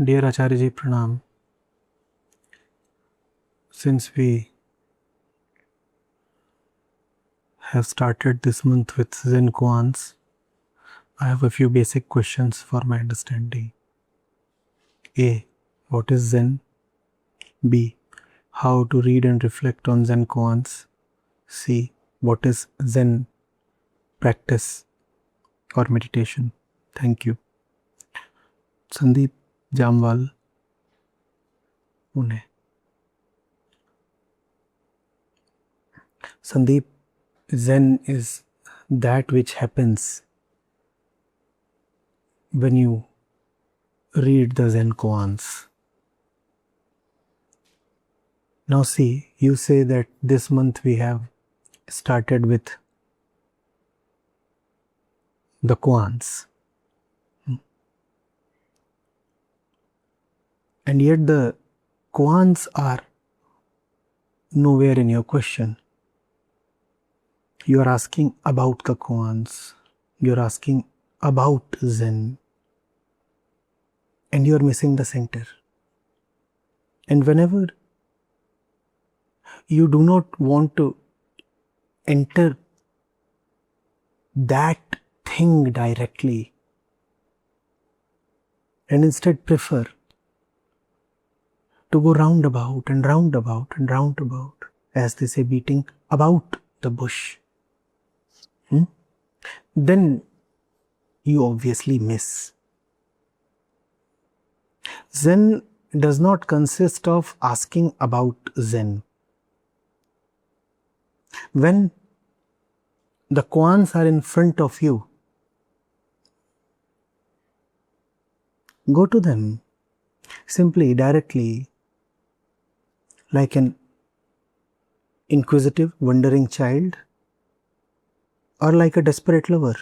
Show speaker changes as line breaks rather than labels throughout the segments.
Dear Acharya Ji, Pranam. Since we have started this month with Zen Koans, I have a few basic questions for my understanding. A. What is Zen? B. How to read and reflect on Zen Koans? C. What is Zen practice or meditation? Thank you. Sandeep Jamwal, Pune. Sandeep, Zen is that which happens when you read the Zen Koans. Now see, you say that this month we have started with the Koans. And yet the Koans are nowhere in your question. You are asking about the Koans. You are asking about Zen. And you are missing the center. And whenever you do not want to enter that thing directly, and instead prefer to go roundabout and roundabout and roundabout, as they say, beating about the bush, then you obviously miss. Zen does not consist of asking about Zen. When the Koans are in front of you, go to them simply, directly, like an inquisitive, wondering child, or like a desperate lover.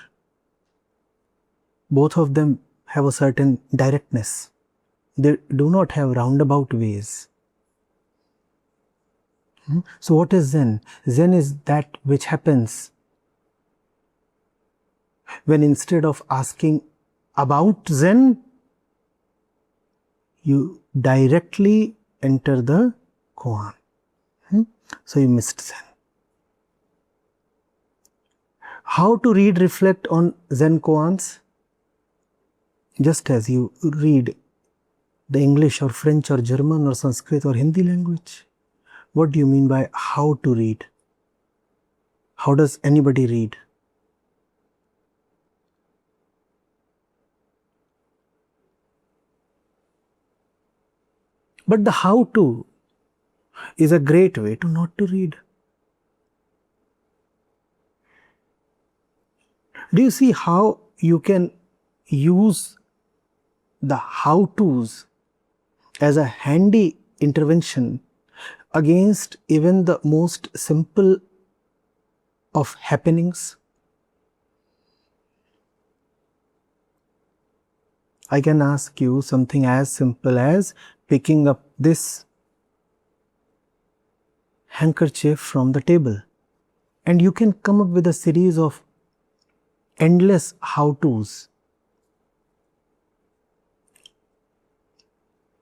Both of them have a certain directness. They do not have roundabout ways. So what is Zen? Zen is that which happens when instead of asking about Zen, you directly enter the Koan. So you missed Zen. How to read, reflect on Zen Koans? Just as you read the English or French or German or Sanskrit or Hindi language. What do you mean by how to read? How does anybody read? But the how to is a great way to not to read. Do you see how you can use the how-tos as a handy intervention against even the most simple of happenings? I can ask you something as simple as picking up this handkerchief from the table, and you can come up with a series of endless how-tos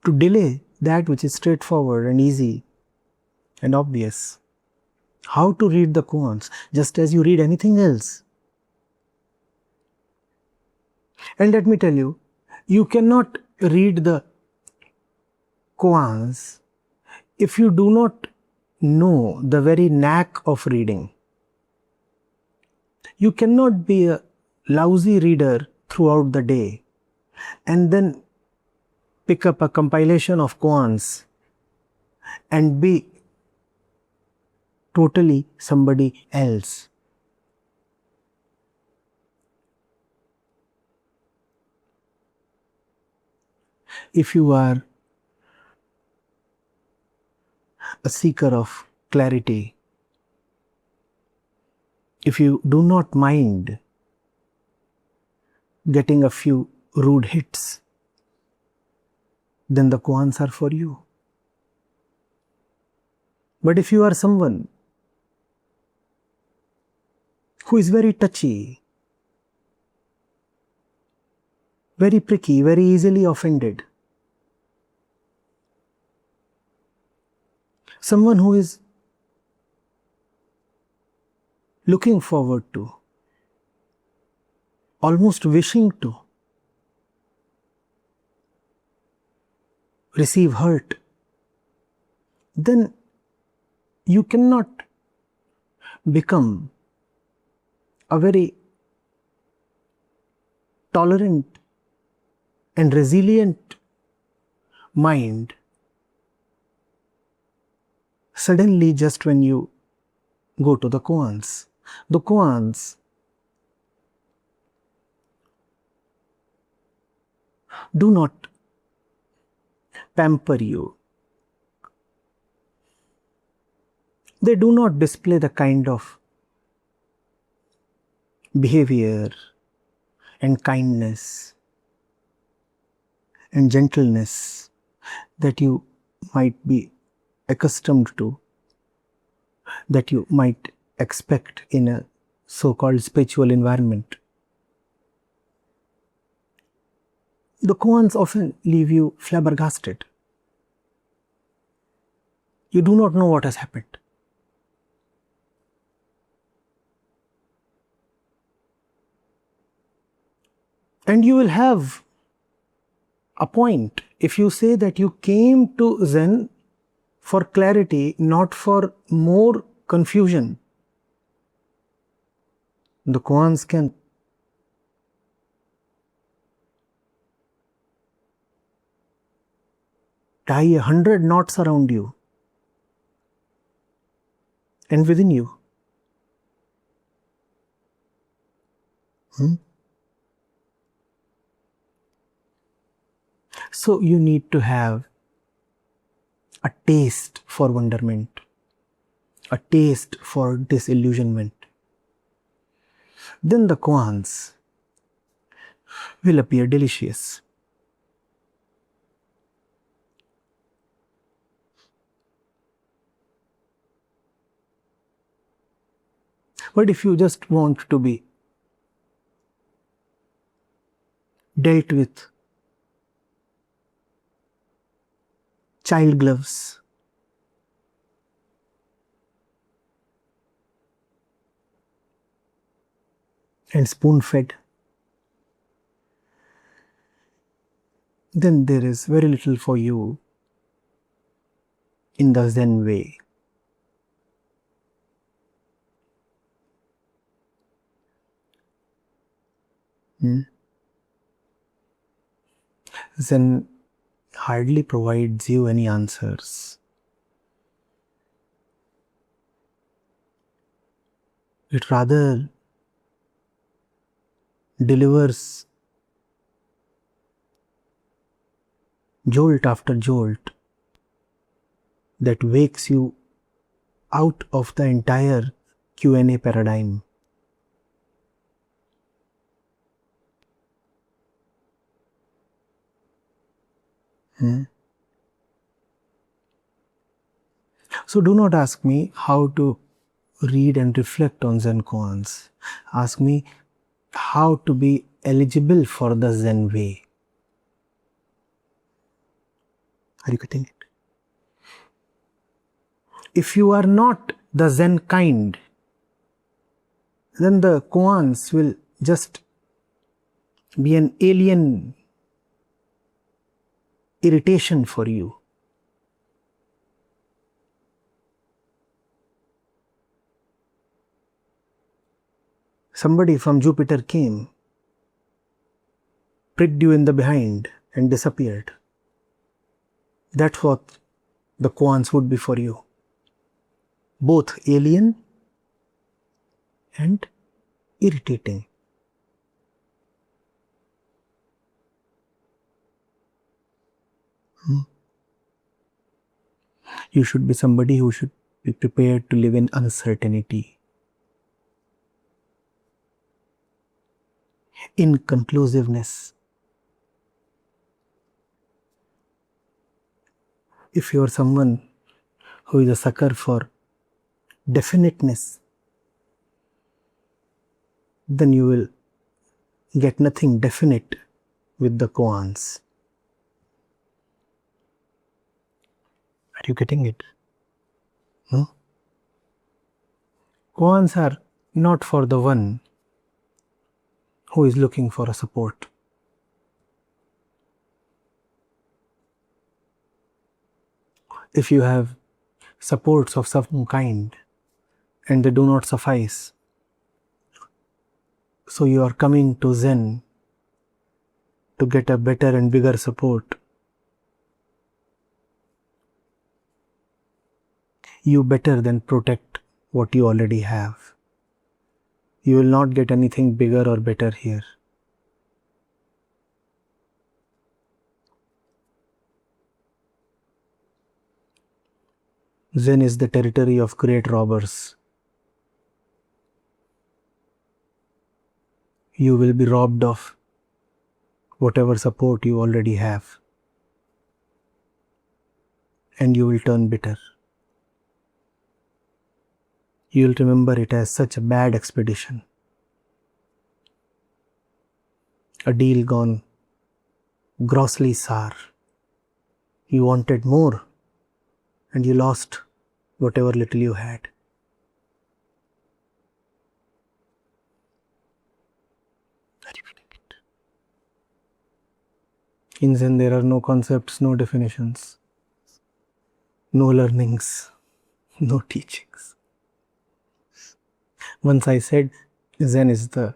to delay that which is straightforward and easy and obvious. How to read the Koans, just as you read anything else. And let me tell you, you cannot read the Koans if you do not know the very knack of reading. You cannot be a lousy reader throughout the day and then pick up a compilation of Koans and be totally somebody else. If you are a seeker of clarity, if you do not mind getting a few rude hits, then the Koans are for you. But if you are someone who is very touchy, very pricky, very easily offended, someone who is looking forward to, almost wishing to receive hurt, then you cannot become a very tolerant and resilient mind suddenly just when you go to the koans. The koans do not pamper you. They do not display the kind of behavior and kindness and gentleness that you might be accustomed to, that you might expect in a so-called spiritual environment. The koans often leave you flabbergasted. You do not know what has happened. And you will have a point if you say that you came to Zen for clarity, not for more confusion. The koans can tie 100 knots around you and within you. So you need to have a taste for wonderment, a taste for disillusionment. Then the koans will appear delicious. But if you just want to be dealt with child gloves, and spoon fed, then there is very little for you in the Zen way. Zen hardly provides you any answers. It rather delivers jolt after jolt that wakes you out of the entire Q&A paradigm. So do not ask me how to read and reflect on Zen koans. Ask me how to be eligible for the Zen way. Are you getting it? If you are not the Zen kind, then the koans will just be an alien irritation for you. Somebody from Jupiter came, pricked you in the behind and disappeared. That's what the koans would be for you. Both alien and irritating. You should be somebody who should be prepared to live in uncertainty, inconclusiveness. If you are someone who is a sucker for definiteness, then you will get nothing definite with the koans. Are you getting it? Koans are not for the one who is looking for a support. If you have supports of some kind and they do not suffice, so you are coming to Zen to get a better and bigger support, you better than protect what you already have. You will not get anything bigger or better here. Zen is the territory of great robbers. You will be robbed of whatever support you already have, and you will turn bitter. You will remember it as such a bad expedition, a deal gone grossly sour. You wanted more, and you lost whatever little you had. In Zen, there are no concepts, no definitions, no learnings, no teachings. Once I said, Zen is the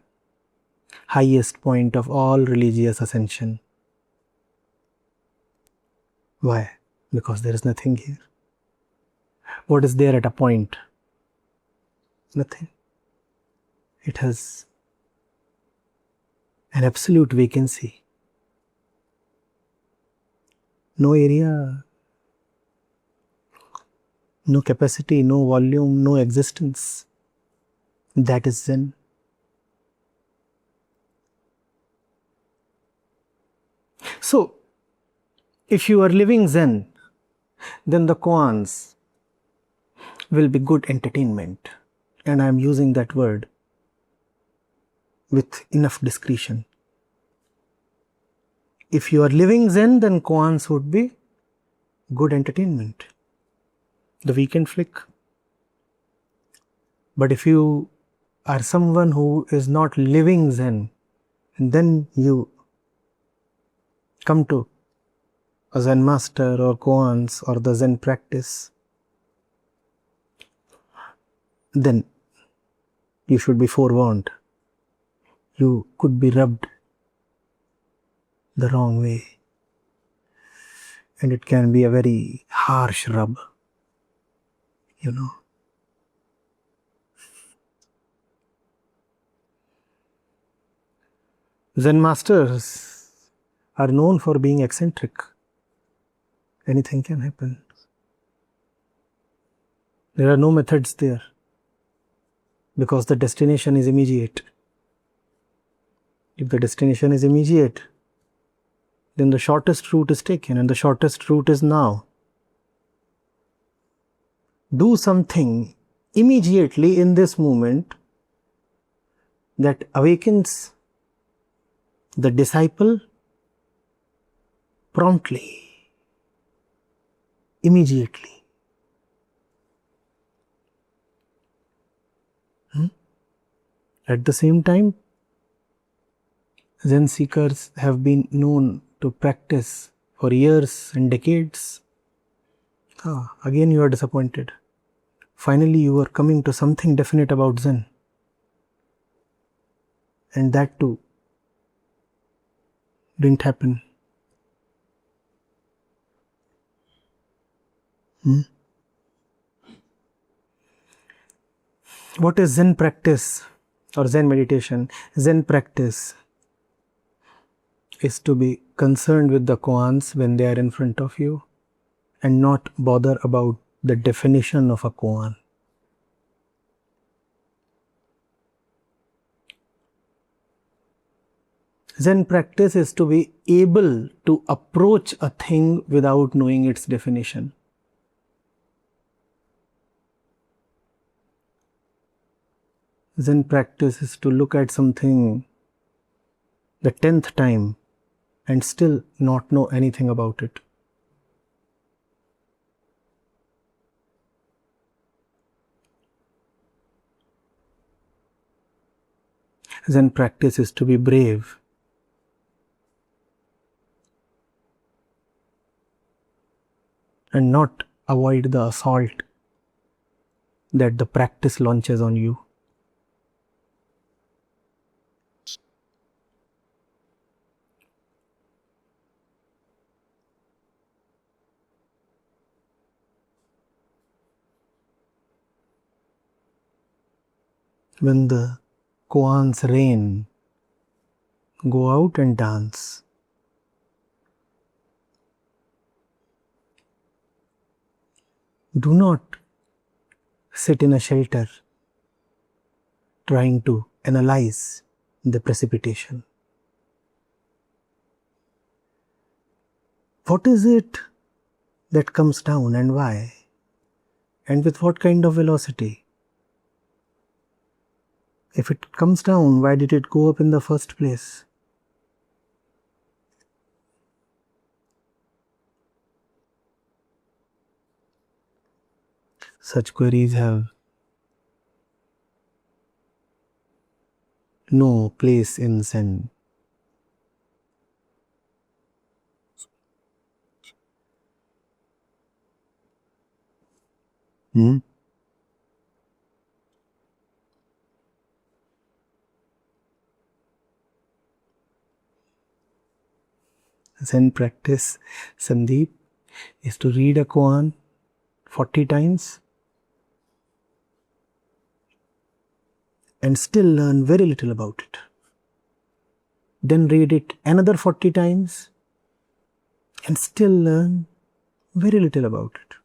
highest point of all religious ascension. Why? Because there is nothing here. What is there at a point? Nothing. It has an absolute vacancy. No area, no capacity, no volume, no existence. That is Zen. So, if you are living Zen, then the koans will be good entertainment. And I am using that word with enough discretion. If you are living Zen, then koans would be good entertainment. The weekend flick. But if you are someone who is not living Zen, and then you come to a Zen master or koans or the Zen practice, then you should be forewarned. You could be rubbed the wrong way, and it can be a very harsh rub, you know. Zen masters are known for being eccentric. Anything can happen. There are no methods there because the destination is immediate. If the destination is immediate, then the shortest route is taken, and the shortest route is now. Do something immediately in this moment that awakens the disciple promptly, immediately. At the same time, Zen seekers have been known to practice for years and decades. Again you are disappointed. Finally you are coming to something definite about Zen. And that too didn't happen. What is Zen practice or Zen meditation? Zen practice is to be concerned with the koans when they are in front of you and not bother about the definition of a koan. Zen practice is to be able to approach a thing without knowing its definition. Zen practice is to look at something the 10th time and still not know anything about it. Zen practice is to be brave. And not avoid the assault that the practice launches on you. When the koans rain, go out and dance. Do not sit in a shelter trying to analyze the precipitation. What is it that comes down and why? And with what kind of velocity? If it comes down, why did it go up in the first place? Such queries have no place in Zen. Zen practice, Sandeep, is to read a koan 40 times and still learn very little about it. Then read it another 40 times and still learn very little about it.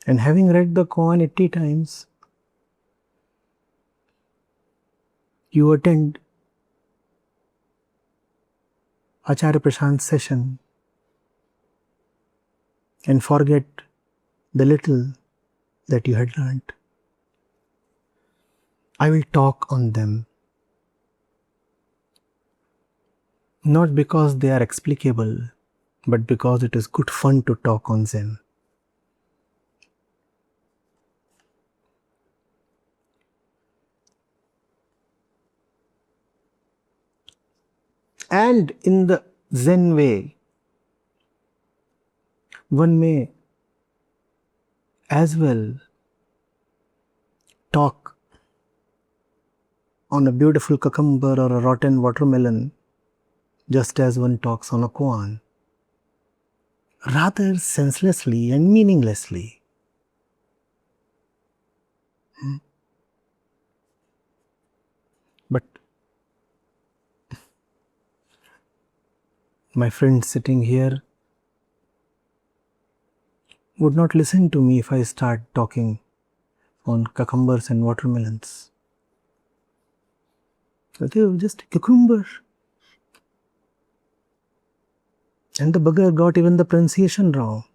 And having read the koan 80 times, you attend Acharya Prashant's session and forget the little that you had learnt. I will talk on them, not because they are explicable, but because it is good fun to talk on Zen. And in the Zen way, one may as well talk on a beautiful cucumber or a rotten watermelon just as one talks on a koan, rather senselessly and meaninglessly. But my friend sitting here would not listen to me if I start talking on cucumbers and watermelons. Just a cucumber. And the bugger got even the pronunciation wrong.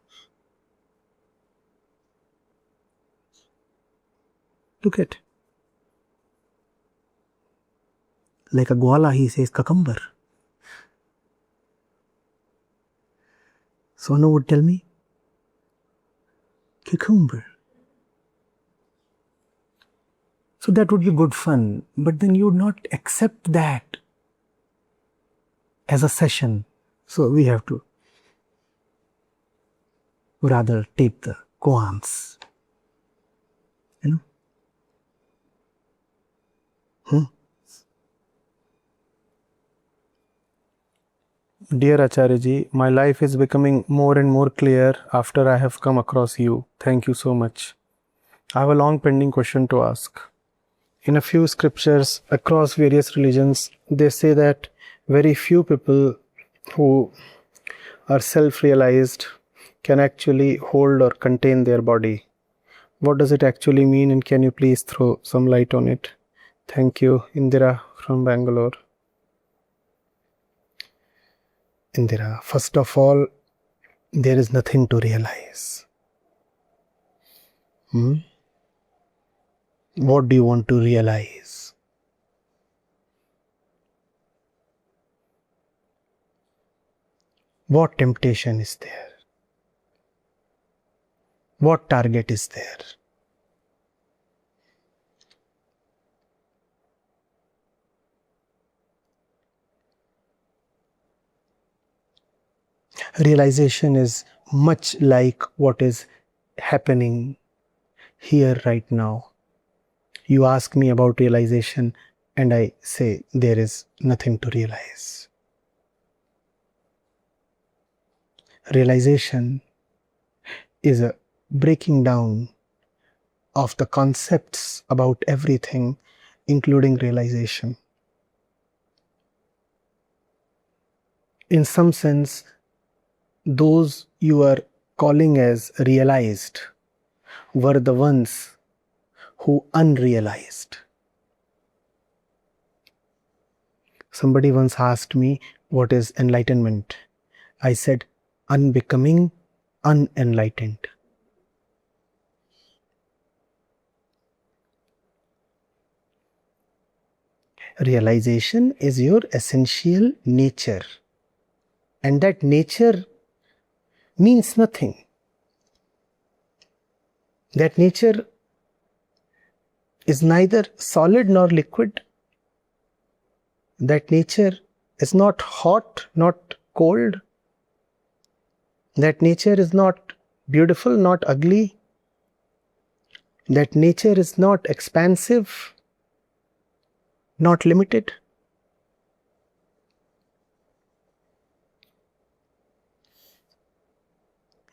Look at. Like a gwala, he says cucumber. Sonu would tell me, cucumber. So that would be good fun, but then you would not accept that as a session. So we have to rather take the koans. You know? Dear Acharya Ji, my life is becoming more and more clear after I have come across you. Thank you so much. I have a long pending question to ask. In a few scriptures across various religions, they say that very few people who are self-realized can actually hold or contain their body. What does it actually mean, and can you please throw some light on it? Thank you. Indira from Bangalore. Indira, first of all, there is nothing to realize. What do you want to realize? What temptation is there? What target is there? Realization is much like what is happening here right now. You ask me about realization and I say there is nothing to realize. Realization is a breaking down of the concepts about everything, including realization. In some sense, those you are calling as realized were the ones who unrealized. Somebody once asked me, what is enlightenment? I said, unbecoming unenlightened. Realization is your essential nature, and that nature means nothing. That nature is neither solid nor liquid. That nature is not hot, not cold. That nature is not beautiful, not ugly. That nature is not expansive, not limited.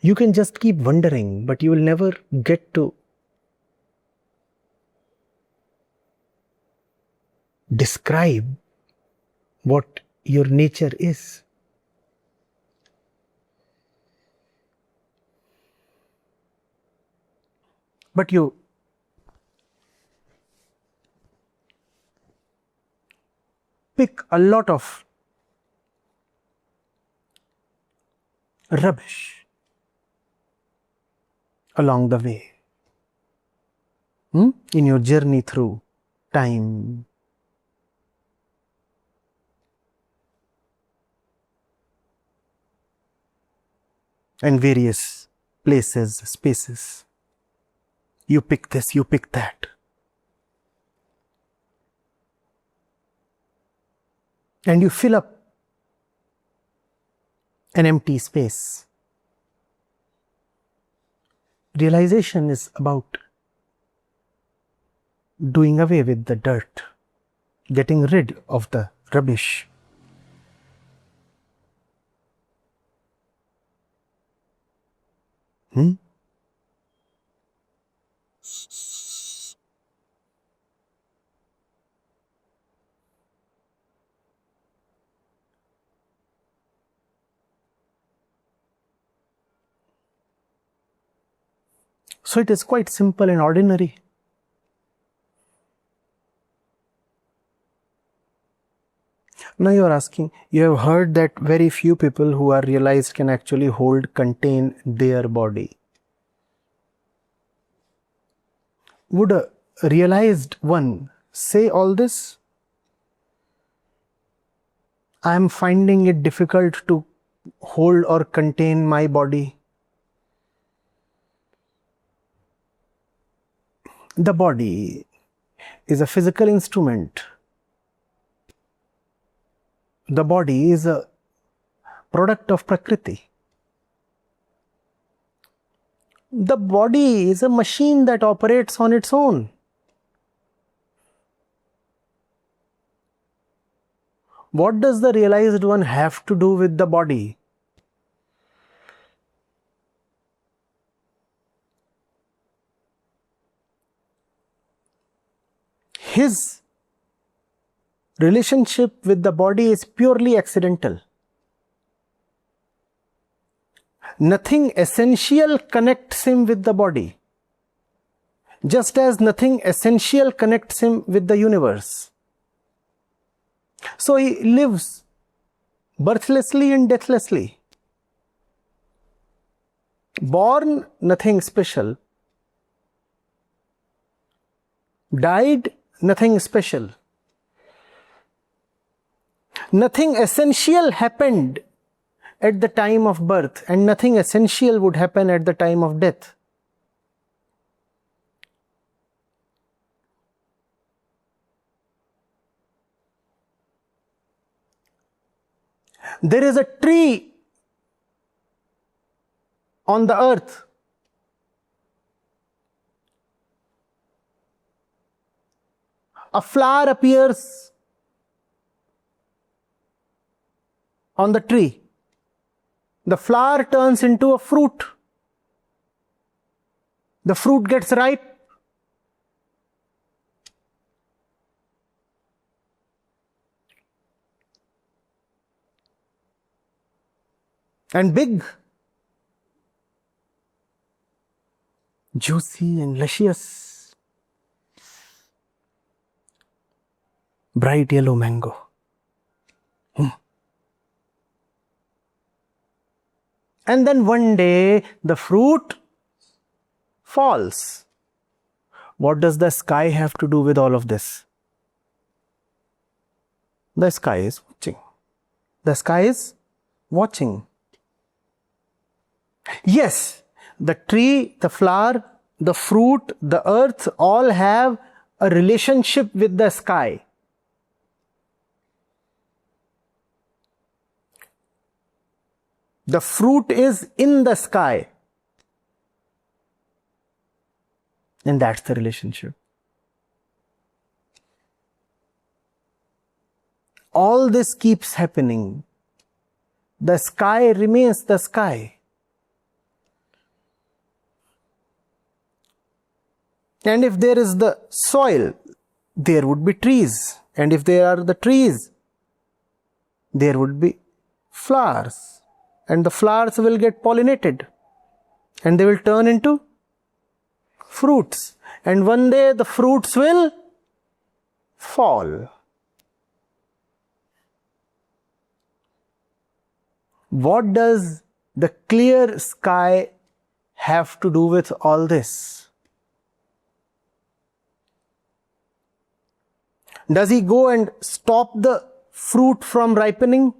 You can just keep wondering, but you will never get to describe what your nature is. But you pick a lot of rubbish along the way in your journey through time. And various places, spaces. You pick this, you pick that. And you fill up an empty space. Realization is about doing away with the dirt, getting rid of the rubbish. So it is quite simple and ordinary. Now you are asking, you have heard that very few people who are realized can actually contain their body. Would a realized one say all this? I am finding it difficult to hold or contain my body. The body is a physical instrument. The body is a product of Prakriti. The body is a machine that operates on its own. What does the realized one have to do with the body? His relationship with the body is purely accidental. Nothing essential connects him with the body, just as nothing essential connects him with the universe. So he lives birthlessly and deathlessly. Born, nothing special. Died, nothing special. Nothing essential happened at the time of birth, and nothing essential would happen at the time of death. There is a tree
on the earth. A flower appears on the tree. The flower turns into a fruit. The fruit gets ripe. And big, juicy and luscious, bright yellow mango. And then one day the fruit falls. What does the sky have to do with all of this? The sky is watching. The sky is watching. Yes, the tree, the flower, the fruit, the earth all have a relationship with the sky. The fruit is in the sky. And that's the relationship. All this keeps happening. The sky remains the sky. And if there is the soil, there would be trees. And if there are the trees, there would be flowers. And the flowers will get pollinated. And they will turn into fruits. And one day the fruits will fall. What does the clear sky have to do with all this? Does he go and stop the fruit from ripening?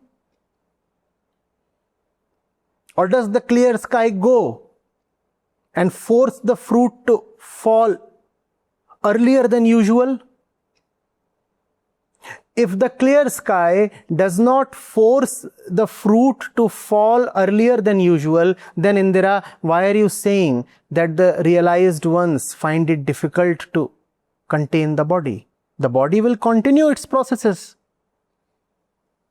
Or does the clear sky go and force the fruit to fall earlier than usual? If the clear sky does not force the fruit to fall earlier than usual, then Indira, why are you saying that the realized ones find it difficult to contain the body? The body will continue its processes.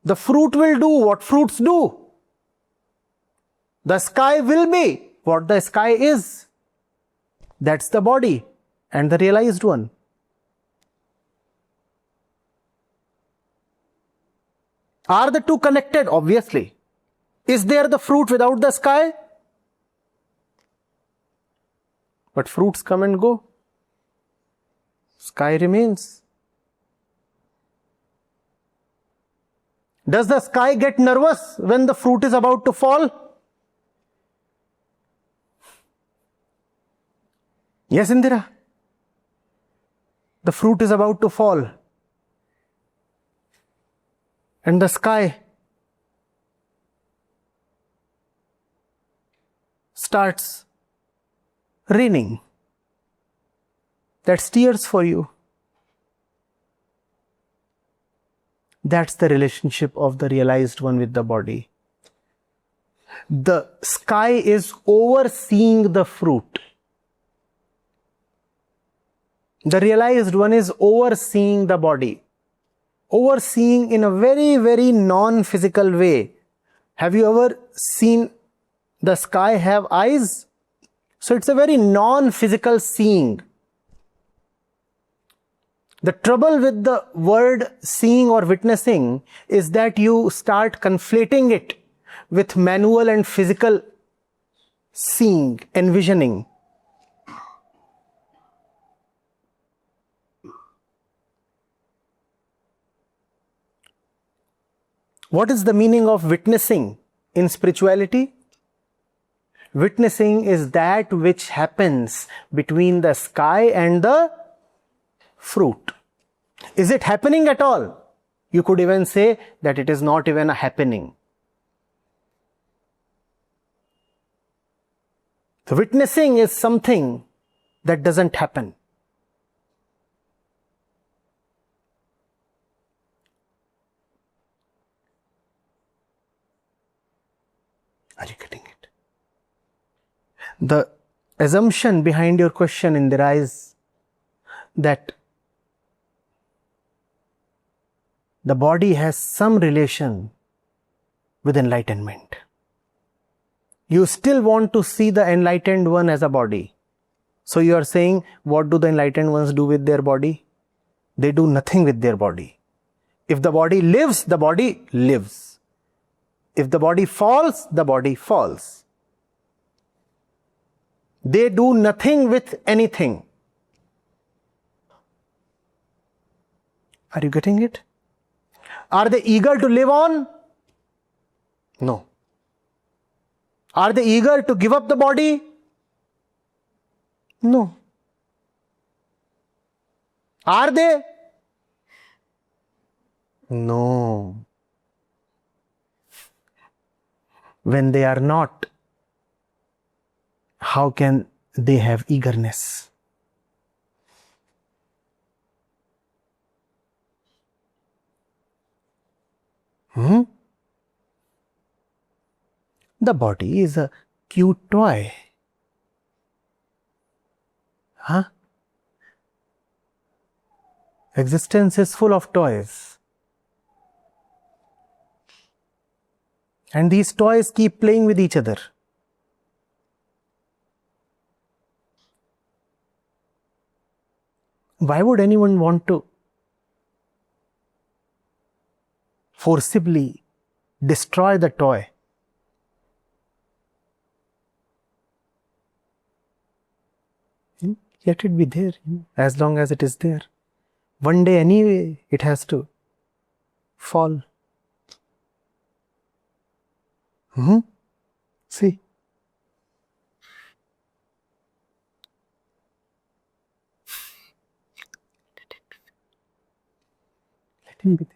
The fruit will do what fruits do. The sky will be what the sky is. That's the body and the realized one. Are the two connected? Obviously. Is there the fruit without the sky? But fruits come and go. Sky remains. Does the sky get nervous when the fruit is about to fall? Yes, Indira. The fruit is about to fall. And the sky starts raining. That's tears for you. That's the relationship of the realized one with the body. The sky is overseeing the fruit. The realized one is overseeing the body. Overseeing in a very, very non-physical way. Have you ever seen the sky have eyes? So it's a very non-physical seeing. The trouble with the word seeing or witnessing is that you start conflating it with manual and physical seeing, envisioning. What is the meaning of witnessing in spirituality? Witnessing is that which happens between the sky and the fruit. Is it happening at all? You could even say that it is not even a happening. The witnessing is something that doesn't happen. Are you getting it? The assumption behind your question, Indira, is that the body has some relation with enlightenment. You still want to see the enlightened one as a body. So you are saying, what do the enlightened ones do with their body? They do nothing with their body. If the body lives, the body lives. If the body falls, the body falls. They do nothing with anything. Are you getting it? Are they eager to live on? No. Are they eager to give up the body? No. Are they? No. When they are not, how can they have eagerness? The body is a cute toy. Existence is full of toys. And these toys keep playing with each other. Why would anyone want to forcibly destroy the toy? Let it be there, as long as it is there. One day anyway, it has to fall. See? Let him be there.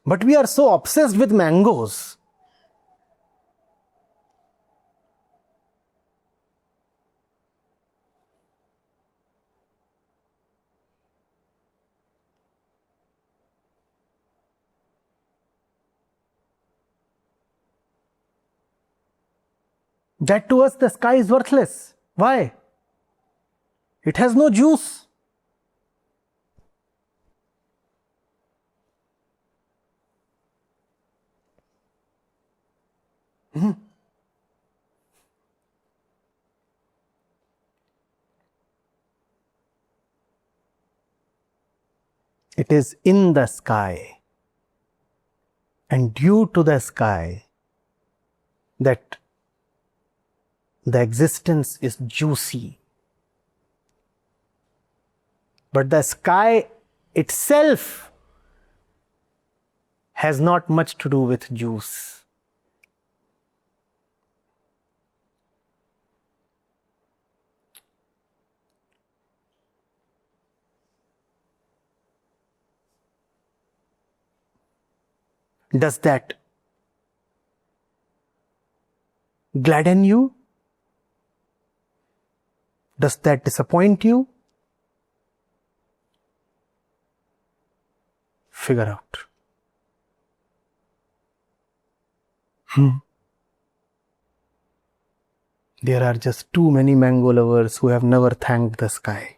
But we are so obsessed with mangoes. That to us the sky is worthless. Why? It has no juice. It is in the sky and due to the sky that the existence is juicy. But the sky itself has not much to do with juice. Does that gladden you? Does that disappoint you? Figure out. There are just too many mango lovers who have never thanked the sky.